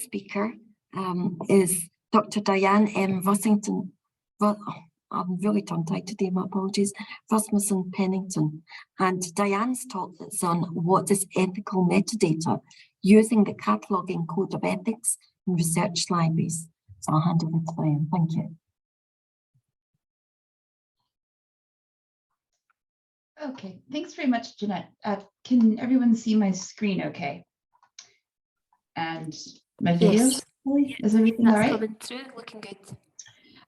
speaker is Dr. Diane M. Russington. I'm really tongue-tied today, my apologies. Rasmussen, Pennington. And Diane's talk is on what is ethical metadata using the Cataloguing Code of Ethics in research libraries. So I'll hand over to Diane. Thank you. Okay, thanks very much, Jeanette. Can everyone see my screen okay? And my video? Yes. Is everything all right? Coming through, looking good.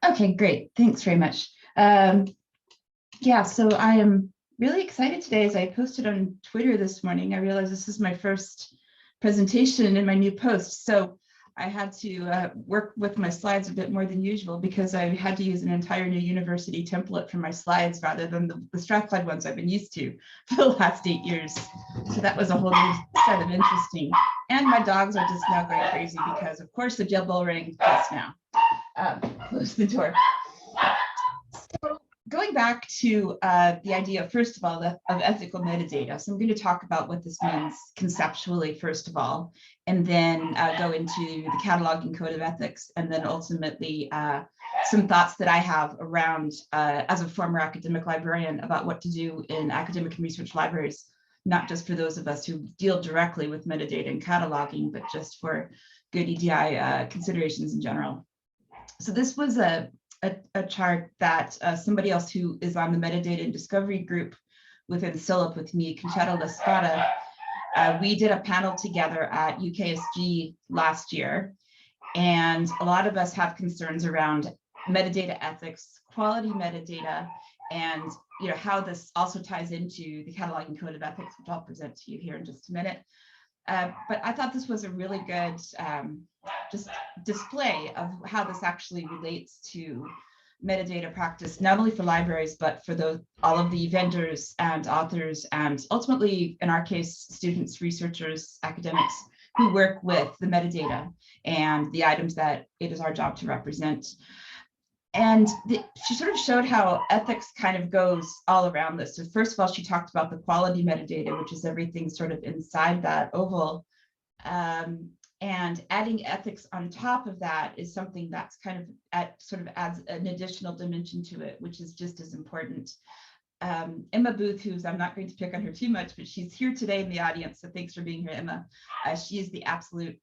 Okay, great. Thanks very much. Yeah, so I am really excited today. As I posted on Twitter this morning, I realized this is my first presentation in my new post. So I had to work with my slides a bit more than usual because I had to use an entire new university template for my slides rather than the Strathclyde ones I've been used to for the last 8 years. So that was a whole new set of interesting. And my dogs are just now going crazy because, of course, the jail bell rang just now. Close the door. So going back to the idea, first of all, of ethical metadata. So I'm going to talk about what this means conceptually, first of all, and then go into the Cataloging Code of Ethics, and then ultimately some thoughts that I have around, as a former academic librarian, about what to do in academic and research libraries, not just for those of us who deal directly with metadata and cataloging, but just for good EDI considerations in general. So this was a chart that somebody else who is on the metadata and discovery group within CILIPS with me, Conchetta, we did a panel together at UKSG last year. And a lot of us have concerns around metadata ethics, quality metadata, and how this also ties into the Cataloging Code of Ethics, which I'll present to you here in just a minute. But I thought this was a really good just display of how this actually relates to metadata practice, not only for libraries, but for all of the vendors and authors, and ultimately, in our case, students, researchers, academics who work with the metadata and the items that it is our job to represent. And she sort of showed how ethics kind of goes all around this. So first of all, she talked about the quality metadata, which is everything sort of inside that oval. And adding ethics on top of that is something that's kind of sort of adds an additional dimension to it, which is just as important. Emma Booth, I'm not going to pick on her too much, but she's here today in the audience. So thanks for being here, Emma. She is the absolute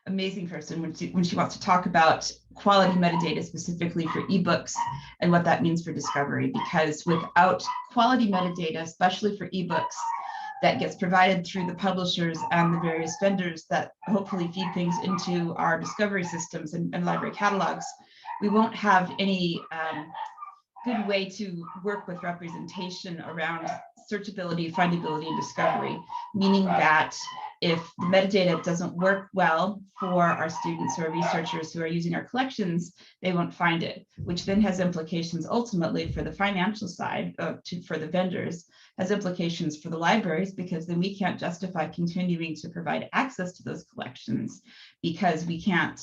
amazing person when she wants to talk about quality metadata specifically for ebooks and what that means for discovery, because without quality metadata, especially for ebooks, that gets provided through the publishers and the various vendors that hopefully feed things into our discovery systems and library catalogs, we won't have any good way to work with representation around searchability, findability, and discovery, meaning that if the metadata doesn't work well for our students or researchers who are using our collections, they won't find it, which then has implications ultimately for the financial side, for the vendors, has implications for the libraries, because then we can't justify continuing to provide access to those collections because we can't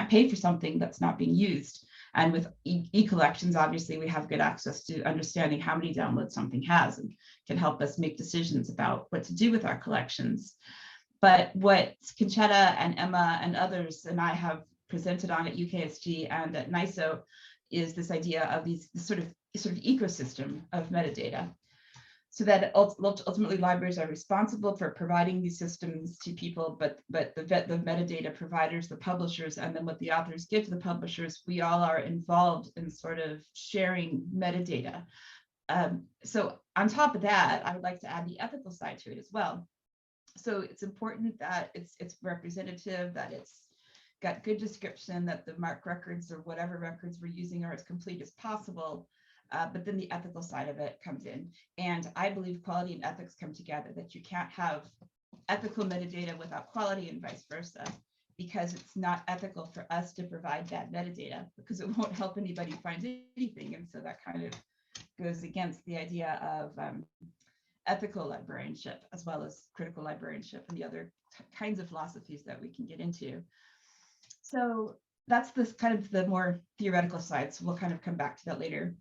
pay for something that's not being used. And with e-collections, obviously, we have good access to understanding how many downloads something has and can help us make decisions about what to do with our collections. But what Conchetta and Emma and others and I have presented on at UKSG and at NISO is this idea of these sort of ecosystem of metadata, so that ultimately libraries are responsible for providing these systems to people, but the metadata providers, the publishers, and then what the authors give to the publishers, we all are involved in sort of sharing metadata. So on top of that, I would like to add the ethical side to it as well. So it's important that it's representative, that it's got good description, that the MARC records or whatever records we're using are as complete as possible. But then the ethical side of it comes in. And I believe quality and ethics come together, that you can't have ethical metadata without quality and vice versa, because it's not ethical for us to provide that metadata because it won't help anybody find anything. And so that kind of goes against the idea of ethical librarianship, as well as critical librarianship and the other kinds of philosophies that we can get into. So that's this kind of the more theoretical side. So we'll kind of come back to that later.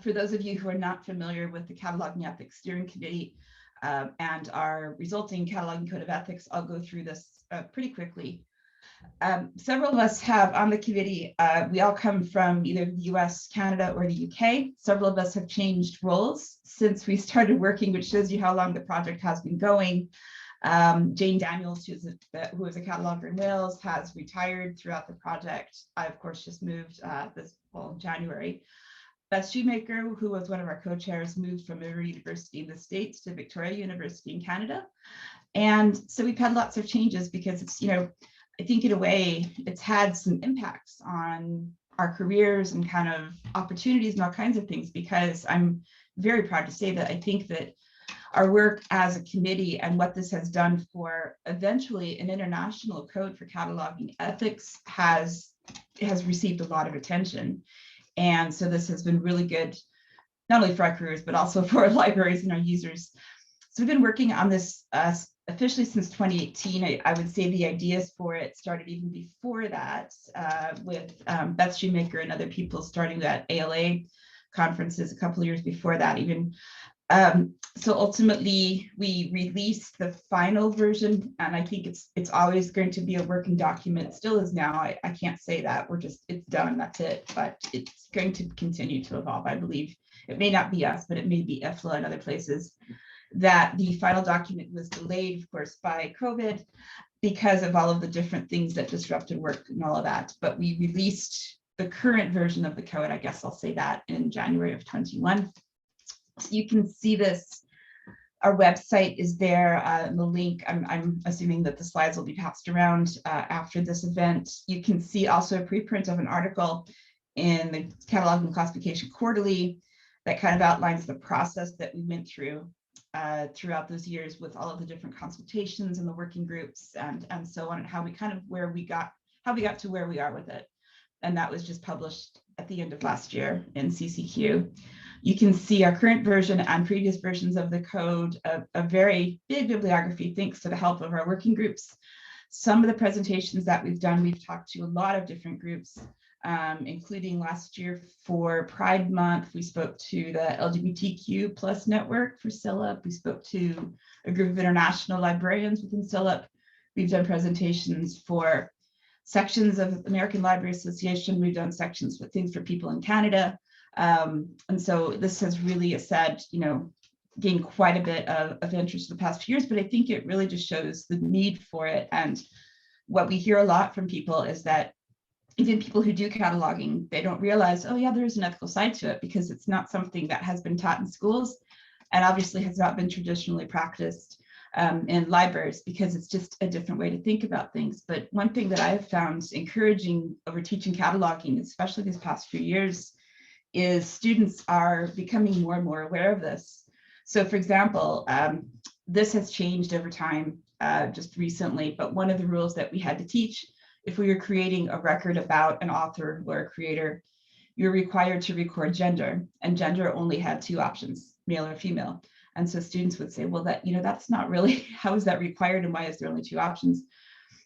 For those of you who are not familiar with the Cataloging Ethics Steering Committee and our resulting Cataloging Code of Ethics, I'll go through this pretty quickly. Several of us have on the committee, we all come from either the US, Canada, or the UK. Several of us have changed roles since we started working, which shows you how long the project has been going. Jane Daniels, who is a cataloger in Wales, has retired throughout the project. I, of course, just moved this fall in January. Beth Shoemaker, who was one of our co-chairs, moved from Emory University in the States to Victoria University in Canada. And so we've had lots of changes because it's, I think in a way it's had some impacts on our careers and kind of opportunities and all kinds of things, because I'm very proud to say that I think that our work as a committee and what this has done for eventually an international code for cataloging ethics has received a lot of attention. And so this has been really good, not only for our careers, but also for our libraries and our users. So we've been working on this officially since 2018. I would say the ideas for it started even before that, with Beth Shoemaker and other people starting at ALA conferences a couple of years before that even. So ultimately we released the final version, and I think it's always going to be a working document. It still is now. I can't say that it's done, that's it, but it's going to continue to evolve. I believe it may not be us, but it may be EFLA and other places. That the final document was delayed, of course, by COVID because of all of the different things that disrupted work and all of that. But we released the current version of the code, I guess I'll say that, in January of 21. So you can see this. Our website is there, the link. I'm assuming that the slides will be passed around after this event. You can see also a preprint of an article in the Cataloging and Classification Quarterly that kind of outlines the process that we went through throughout those years with all of the different consultations and the working groups and so on, and how we got to where we are with it. And that was just published at the end of last year in CCQ. You can see our current version and previous versions of the code, a very big bibliography thanks to the help of our working groups. Some of the presentations that we've done, we've talked to a lot of different groups, including last year for Pride Month. We spoke to the LGBTQ plus network for CILIP. We spoke to a group of international librarians within CILIP. We've done presentations for sections of American Library Association. We've done sections for things for people in Canada. And so this has really, as said, gained quite a bit of interest in the past few years, but I think it really just shows the need for it. And what we hear a lot from people is that even people who do cataloging, they don't realize, oh yeah, there is an ethical side to it, because it's not something that has been taught in schools and obviously has not been traditionally practiced in libraries, because it's just a different way to think about things. But one thing that I have found encouraging over teaching cataloging, especially these past few years, is students are becoming more and more aware of this. So for example, this has changed over time just recently, but one of the rules that we had to teach, if we were creating a record about an author or a creator, you're required to record gender, and gender only had two options, male or female. And so students would say, well, that's not really, how is that required, and why is there only two options?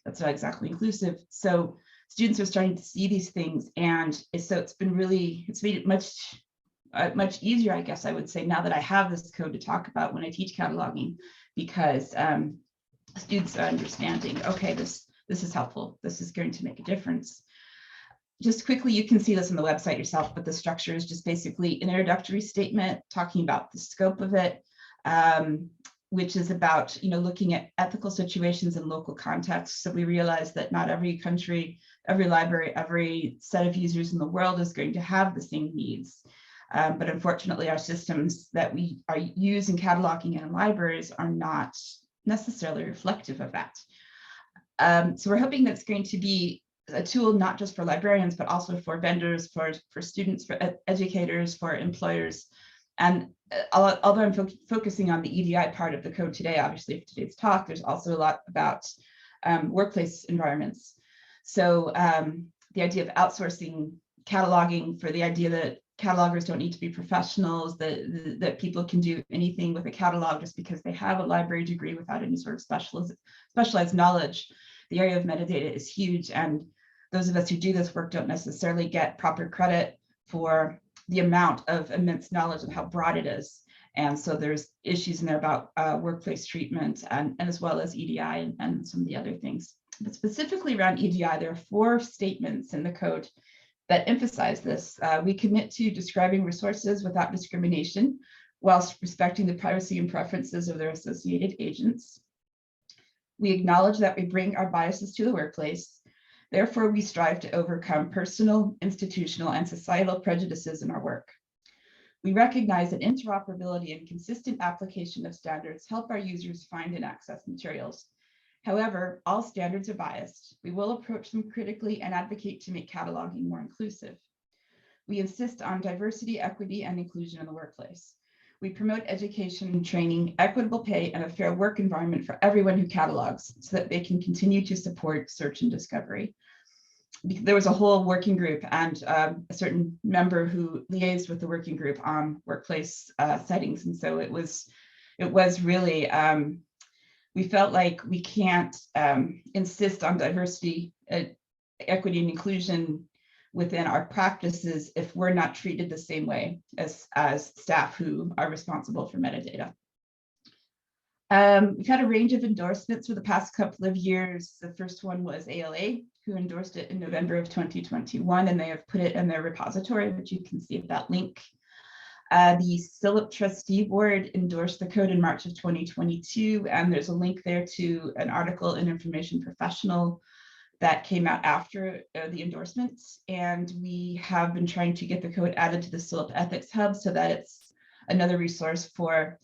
That's not exactly inclusive. So students are starting to see these things, and so it's made it much easier, I guess I would say, now that I have this code to talk about when I teach cataloging, because students are understanding, okay, this is helpful, this is going to make a difference. Just quickly, you can see this on the website yourself, but the structure is just basically an introductory statement talking about the scope of it, which is about looking at ethical situations in local contexts. So we realize that not every country, every library, every set of users in the world is going to have the same needs. But unfortunately, our systems that we use in cataloging and in libraries are not necessarily reflective of that. So we're hoping that's going to be a tool not just for librarians, but also for vendors, for students, for educators, for employers. And although I'm focusing on the EDI part of the code today, obviously for today's talk, there's also a lot about workplace environments. So the idea of outsourcing cataloging, for the idea that catalogers don't need to be professionals, that people can do anything with a catalog just because they have a library degree without any sort of specialized knowledge. The area of metadata is huge, and those of us who do this work don't necessarily get proper credit for the amount of immense knowledge and how broad it is. And so there's issues in there about workplace treatment and as well as EDI and some of the other things. But specifically around EDI, there are 4 statements in the code that emphasize this. We commit to describing resources without discrimination, whilst respecting the privacy and preferences of their associated agents. We acknowledge that we bring our biases to the workplace. Therefore, we strive to overcome personal, institutional, and societal prejudices in our work. We recognize that interoperability and consistent application of standards help our users find and access materials. However, all standards are biased. We will approach them critically and advocate to make cataloging more inclusive. We insist on diversity, equity, and inclusion in the workplace. We promote education, training, equitable pay, and a fair work environment for everyone who catalogs so that they can continue to support search and discovery. There was a whole working group and a certain member who liaised with the working group on workplace settings. And so it was really, we felt like we can't insist on diversity, equity, and inclusion within our practices if we're not treated the same way as staff who are responsible for metadata. We've had a range of endorsements for the past couple of years. The first one was ALA, who endorsed it in November of 2021, and they have put it in their repository, which you can see at that link. The CILIPS trustee board endorsed the code in March of 2022, and there's a link there to an article in Information Professional that came out after the endorsements. And we have been trying to get the code added to the CILIPS Ethics Hub so that it's another resource for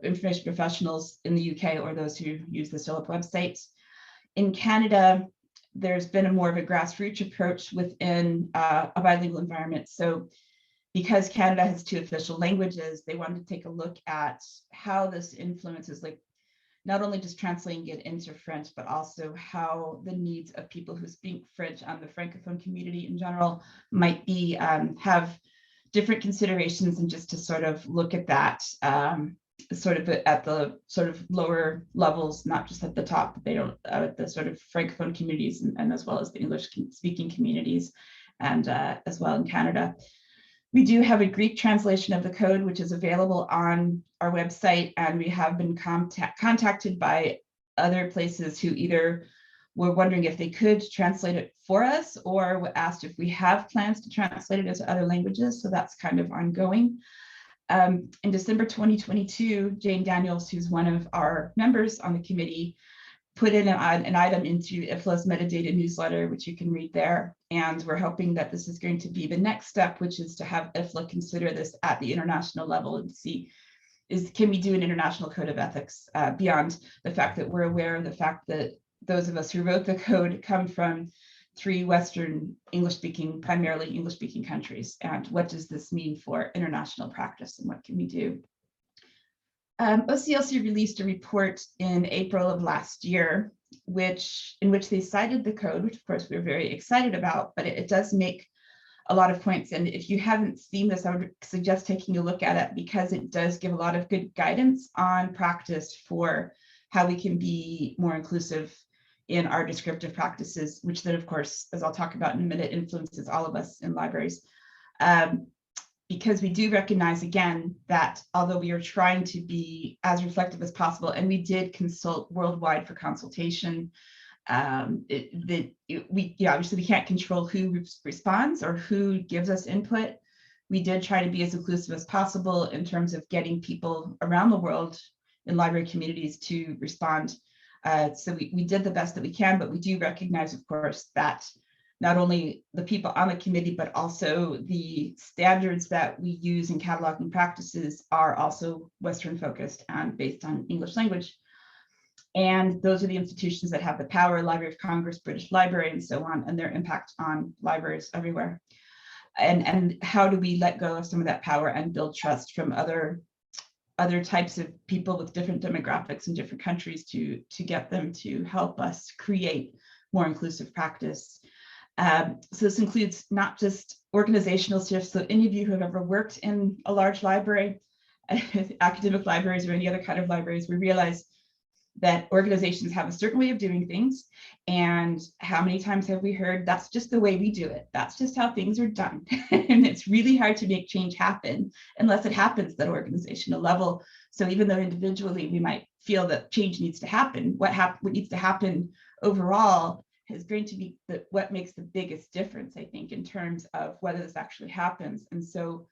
information professionals in the UK or those who use the CILIPS website. In Canada, there's been more of a grassroots approach within a bilingual environment. So because Canada has 2 official languages, they wanted to take a look at how this influences, like, not only just translating it into French, but also how the needs of people who speak French and the Francophone community in general might be, have different considerations, and just to sort of look at that sort of at the sort of lower levels, not just at the top, but they don't, the sort of Francophone communities and as well as the English speaking communities, and as well in Canada. We do have a Greek translation of the code, which is available on our website, and we have been contacted by other places who either were wondering if they could translate it for us or asked if we have plans to translate it into other languages. So that's kind of ongoing. In December 2022, Jane Daniels, who's one of our members on the committee, put in an item into IFLA's metadata newsletter, which you can read there. And we're hoping that this is going to be the next step, which is to have IFLA consider this at the international level and see, can we do an international code of ethics beyond the fact that we're aware of the fact that those of us who wrote the code come from 3 Western primarily English-speaking countries. And what does this mean for international practice, and what can we do? OCLC released a report in April of last year, in which they cited the code, which of course we're very excited about, but it does make a lot of points. And if you haven't seen this, I would suggest taking a look at it, because it does give a lot of good guidance on practice for how we can be more inclusive in our descriptive practices, which then, of course, as I'll talk about in a minute, influences all of us in libraries. Because we do recognize, again, that although we are trying to be as reflective as possible, and we did consult worldwide for consultation, obviously we can't control who responds or who gives us input. We did try to be as inclusive as possible in terms of getting people around the world in library communities to respond. So we did the best that we can, but we do recognize, of course, that not only the people on the committee, but also the standards that we use in cataloging practices are also Western focused and based on English language. And those are the institutions that have the power: Library of Congress, British Library, and so on, and their impact on libraries everywhere. And how do we let go of some of that power and build trust from other types of people with different demographics in different countries to get them to help us create more inclusive practice. So this includes not just organizational shifts. So any of you who have ever worked in a large library, academic libraries or any other kind of libraries, we realize that organizations have a certain way of doing things. And how many times have we heard, that's just the way we do it. That's just how things are done. And it's really hard to make change happen unless it happens at that organizational level. So even though individually we might feel that change needs to happen, what needs to happen overall is going to be what makes the biggest difference, I think, in terms of whether this actually happens. And so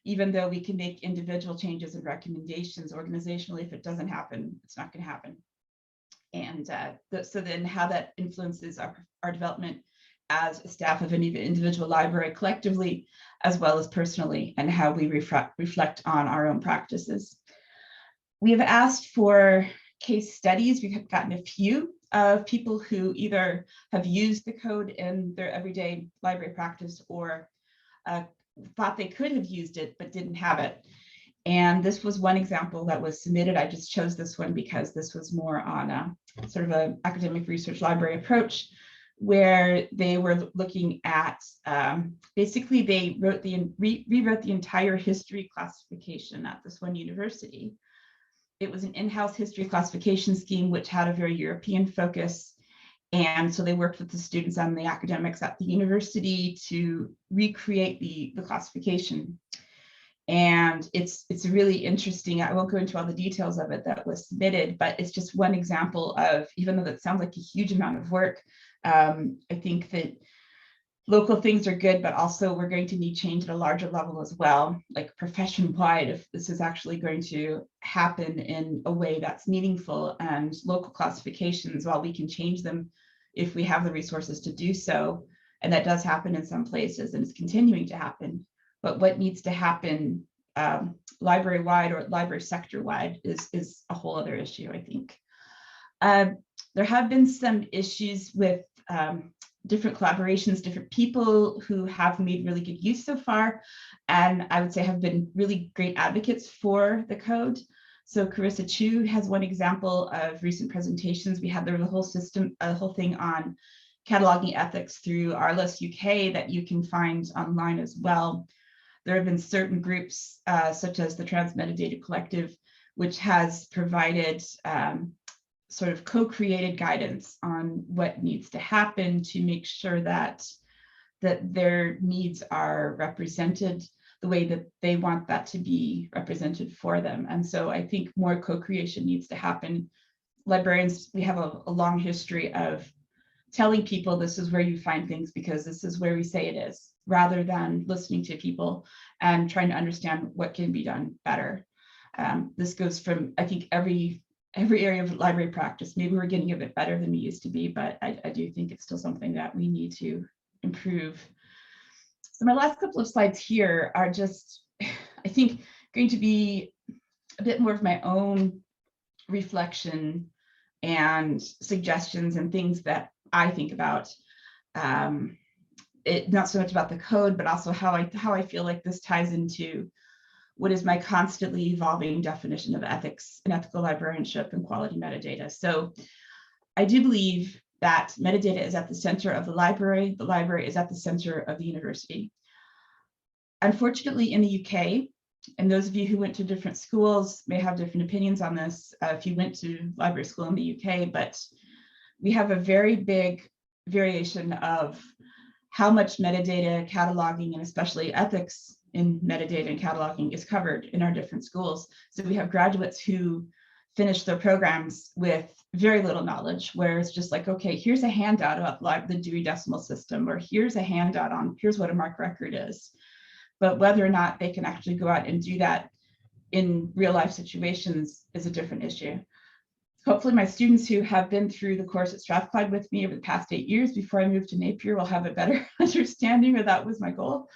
even though we can make individual changes and recommendations organizationally, if it doesn't happen, it's not going to happen. And so then how that influences our development as a staff of an individual library collectively, as well as personally, and how we reflect on our own practices. We have asked for case studies. We have gotten a few of people who either have used the code in their everyday library practice or thought they could have used it but didn't have it. And this was one example that was submitted. I just chose this one because this was more on a sort of an academic research library approach, where they were looking at, basically they rewrote the entire history classification at this one university. It was an in-house history classification scheme, which had a very European focus. And so they worked with the students and the academics at the university to recreate the classification. And it's really interesting. I won't go into all the details of it that was submitted, but it's just one example of, even though that sounds like a huge amount of work, I think that local things are good, but also we're going to need change at a larger level as well, like profession-wide, if this is actually going to happen in a way that's meaningful. And local classifications, while we can change them if we have the resources to do so, and that does happen in some places and it's continuing to happen, but what needs to happen library-wide or library sector-wide is a whole other issue, I think. There have been some issues with different collaborations, different people who have made really good use so far, and I would say have been really great advocates for the code. So Carissa Chu has one example of recent presentations. We had the whole system, a whole thing on cataloging ethics through Arliss UK that you can find online as well. There have been certain groups, such as the Trans Metadata Collective, which has provided sort of co-created guidance on what needs to happen to make sure that their needs are represented the way that they want that to be represented for them. And so I think more co-creation needs to happen. Librarians, we have a long history of telling people this is where you find things because this is where we say it is, rather than listening to people and trying to understand what can be done better. This goes from, I think, every area of library practice. Maybe we're getting a bit better than we used to be, but I do think it's still something that we need to improve. So my last couple of slides here are just, I think, going to be a bit more of my own reflection and suggestions and things that I think about. Not so much about the code, but also how I feel like this ties into what is my constantly evolving definition of ethics and ethical librarianship and quality metadata. So I do believe that metadata is at the center of the library is at the center of the university. Unfortunately, in the UK, and those of you who went to different schools may have different opinions on this if you went to library school in the UK, but we have a very big variation of how much metadata, cataloging, and especially ethics in metadata and cataloging is covered in our different schools. So we have graduates who finish their programs with very little knowledge, where it's just like, okay, here's a handout about the Dewey Decimal System, or here's a handout on here's what a MARC record is. But whether or not they can actually go out and do that in real life situations is a different issue. Hopefully my students who have been through the course at Strathclyde with me over the past 8 years before I moved to Napier will have a better understanding, or that was my goal,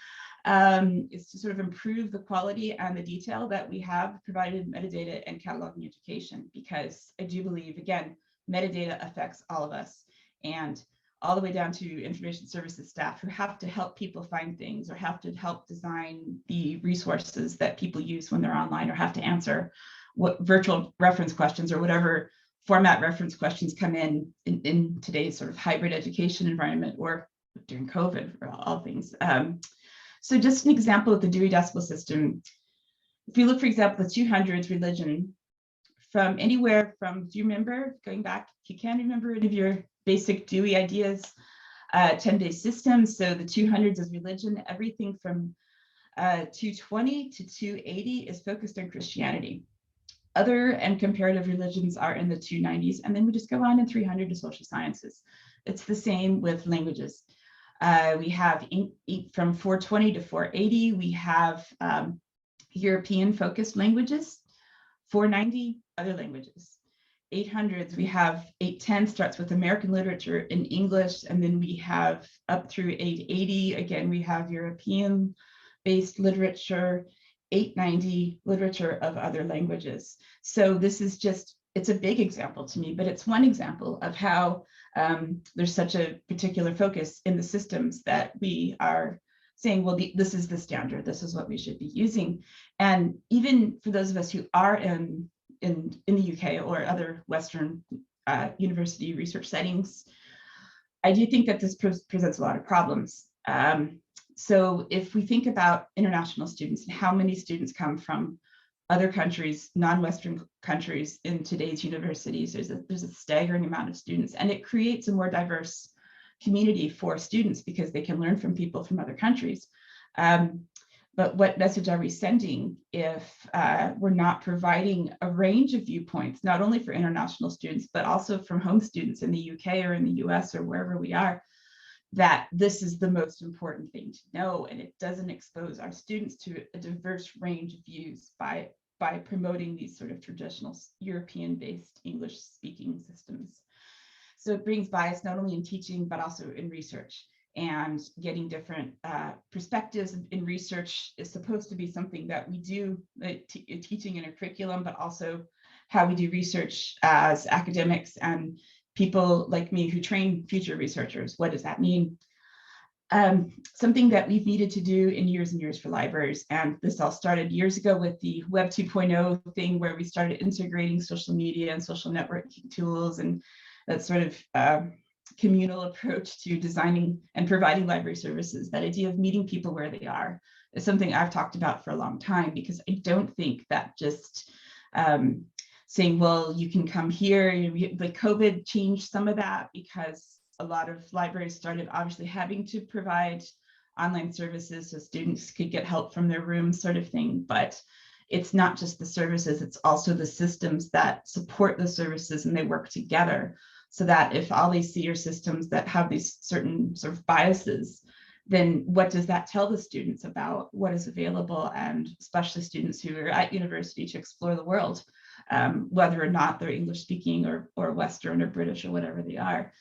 is to sort of improve the quality and the detail that we have provided in metadata and cataloging education, because I do believe, again, metadata affects all of us, and all the way down to information services staff who have to help people find things, or have to help design the resources that people use when they're online, or have to answer what virtual reference questions or whatever format reference questions come in today's sort of hybrid education environment, or during COVID, for all things. So just an example of the Dewey Decimal System. If you look, for example, the 200s religion, from anywhere from, do you remember, going back, if you can remember any of your basic Dewey ideas, 10-day systems. So the 200s is religion. Everything from 220 to 280 is focused on Christianity. Other and comparative religions are in the 290s, and then we just go on in 300 to social sciences. It's the same with languages. We have from 420 to 480, we have European-focused languages. 490, other languages. 800s, we have 810 starts with American literature in English, and then we have up through 880, again, we have European-based literature, 890, literature of other languages. So this is just, it's a big example to me, but it's one example of how there's such a particular focus in the systems that we are saying, well, this is the standard, this is what we should be using. And even for those of us who are in the UK or other Western university research settings, I do think that this presents a lot of problems. So if we think about international students and how many students come from other countries, non-Western countries in today's universities, there's a staggering amount of students, and it creates a more diverse community for students because they can learn from people from other countries. But what message are we sending if we're not providing a range of viewpoints, not only for international students, but also from home students in the UK or in the US or wherever we are, that this is the most important thing to know, and it doesn't expose our students to a diverse range of views by promoting these sort of traditional European-based English-speaking systems. So it brings bias not only in teaching, but also in research. And getting different perspectives in research is supposed to be something that we do, teaching in a curriculum, but also how we do research as academics and people like me who train future researchers. What does that mean? Something that we've needed to do in years and years for libraries, and this all started years ago with the Web 2.0 thing, where we started integrating social media and social networking tools and that sort of communal approach to designing and providing library services. That idea of meeting people where they are is something I've talked about for a long time, because I don't think that just saying, well, you can come here, like COVID changed some of that, because a lot of libraries started obviously having to provide online services so students could get help from their rooms, sort of thing. But it's not just the services, it's also the systems that support the services, and they work together. So that if all they see are systems that have these certain sort of biases, then what does that tell the students about what is available, and especially students who are at university to explore the world, whether or not they're English speaking or Western or British or whatever they are.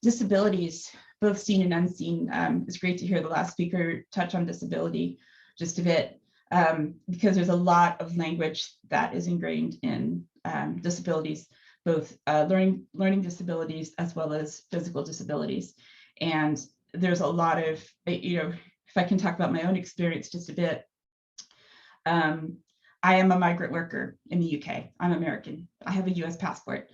Disabilities, both seen and unseen. It's great to hear the last speaker touch on disability just a bit, because there's a lot of language that is ingrained in disabilities, both learning disabilities as well as physical disabilities. And there's a lot of, if I can talk about my own experience just a bit, I am a migrant worker in the UK. I'm American. I have a US passport.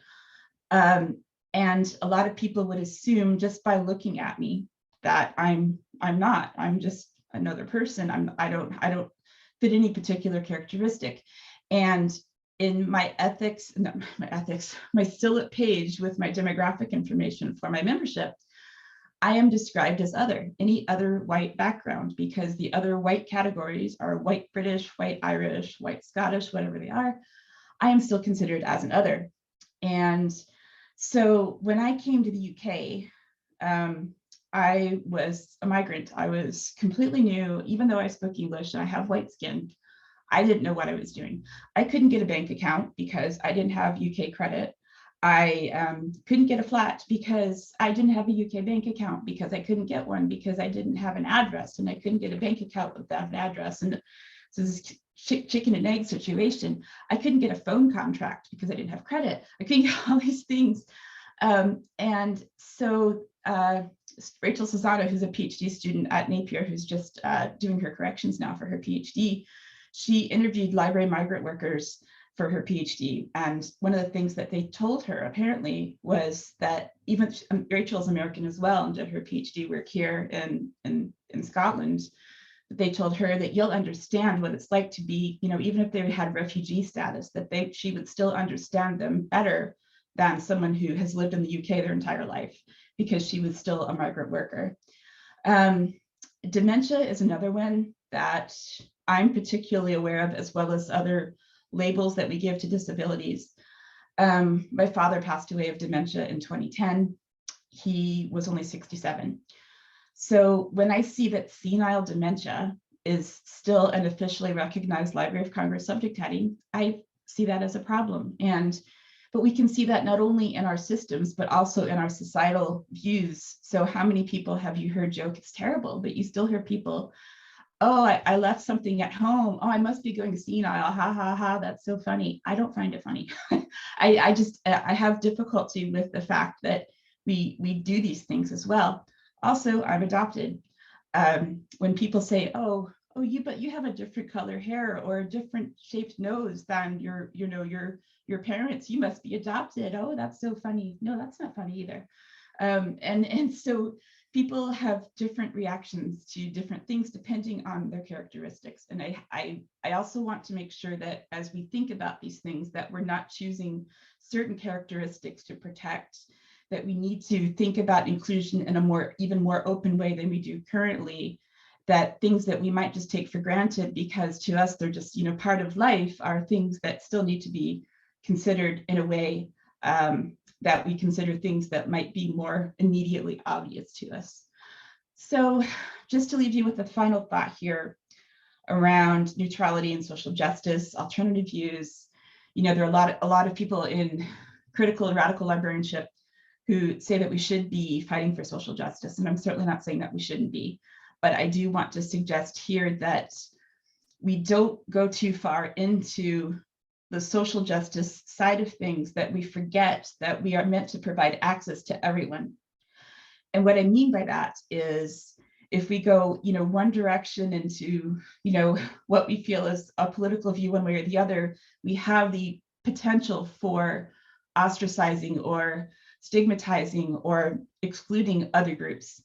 And a lot of people would assume just by looking at me that I'm not. I'm just another person. I don't fit any particular characteristic. And in my my CILIP page with my demographic information for my membership, I am described as other, any other white background, because the other white categories are white British, white Irish, white Scottish, whatever they are. I am still considered as an other. And so when I came to the UK, I was a migrant. I was completely new, even though I spoke English and I have white skin. I didn't know what I was doing. I couldn't get a bank account because I didn't have UK credit. I couldn't get a flat because I didn't have a UK bank account, because I couldn't get one because I didn't have an address, and I couldn't get a bank account without an address. And so this chicken and egg situation. I couldn't get a phone contract because I didn't have credit. I couldn't get all these things. And so Rachel Susano, who's a PhD student at Napier, who's just doing her corrections now for her PhD, she interviewed library migrant workers for her PhD. And one of the things that they told her apparently was that, even Rachel's American as well and did her PhD work here in Scotland, they told her that you'll understand what it's like to be, even if they had refugee status, that she would still understand them better than someone who has lived in the UK their entire life, because she was still a migrant worker. Dementia is another one that I'm particularly aware of, as well as other labels that we give to disabilities. My father passed away of dementia in 2010. He was only 67. So when I see that senile dementia is still an officially recognized Library of Congress subject heading, I see that as a problem. But we can see that not only in our systems, but also in our societal views. So how many people have you heard joke, it's terrible, but you still hear people, oh, I left something at home. Oh, I must be going senile. Ha, ha, ha, that's so funny. I don't find it funny. I have difficulty with the fact that we do these things as well. Also, I'm adopted. When people say, but you have a different color hair or a different shaped nose than your parents, you must be adopted. Oh, that's so funny. No, that's not funny either. And so people have different reactions to different things depending on their characteristics. And I also want to make sure that as we think about these things, that we're not choosing certain characteristics to protect, that we need to think about inclusion in a even more open way than we do currently, that things that we might just take for granted because to us they're just part of life are things that still need to be considered in a way that we consider things that might be more immediately obvious to us. So just to leave you with a final thought here around neutrality and social justice, alternative views, there are a lot of people in critical and radical librarianship who say that we should be fighting for social justice. And I'm certainly not saying that we shouldn't be, but I do want to suggest here that we don't go too far into the social justice side of things, that we forget that we are meant to provide access to everyone. And what I mean by that is if we go, one direction into, what we feel is a political view one way or the other, we have the potential for ostracizing or stigmatizing or excluding other groups.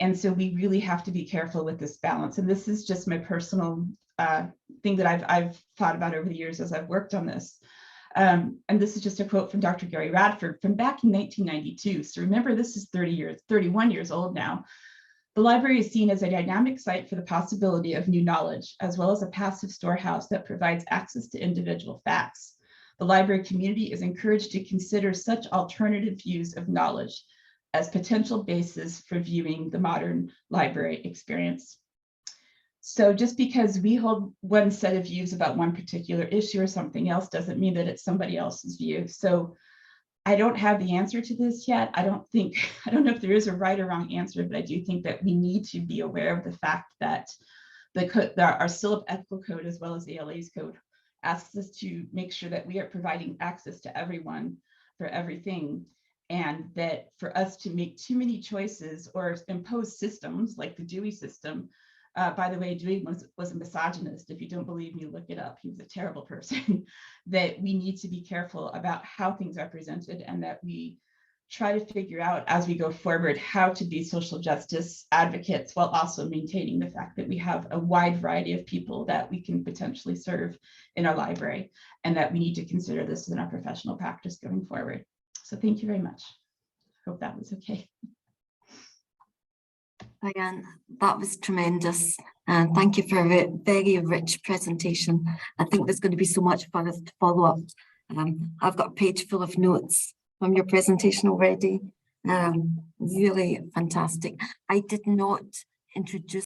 And so we really have to be careful with this balance. And this is just my personal thing that I've thought about over the years as I've worked on this. And this is just a quote from Dr. Gary Radford from back in 1992. So remember, this is 31 years old now. The library is seen as a dynamic site for the possibility of new knowledge, as well as a passive storehouse that provides access to individual facts. The library community is encouraged to consider such alternative views of knowledge as potential basis for viewing the modern library experience. So just because we hold one set of views about one particular issue or something else doesn't mean that it's somebody else's view. So I don't have the answer to this yet. I don't know if there is a right or wrong answer, but I do think that we need to be aware of the fact that our CILIPS ethical code, as well as the LA's code, asks us to make sure that we are providing access to everyone for everything. And that for us to make too many choices or impose systems like the Dewey system, by the way, Dewey was a misogynist. If you don't believe me, look it up. He was a terrible person. That we need to be careful about how things are presented, and that we try to figure out as we go forward how to be social justice advocates while also maintaining the fact that we have a wide variety of people that we can potentially serve in our library, and that we need to consider this in our professional practice going forward. So thank you very much. Hope that was okay. Diane, that was tremendous. And thank you for a very rich presentation. I think there's going to be so much for us to follow up. I've got a page full of notes from your presentation already. Really fantastic. I did not introduce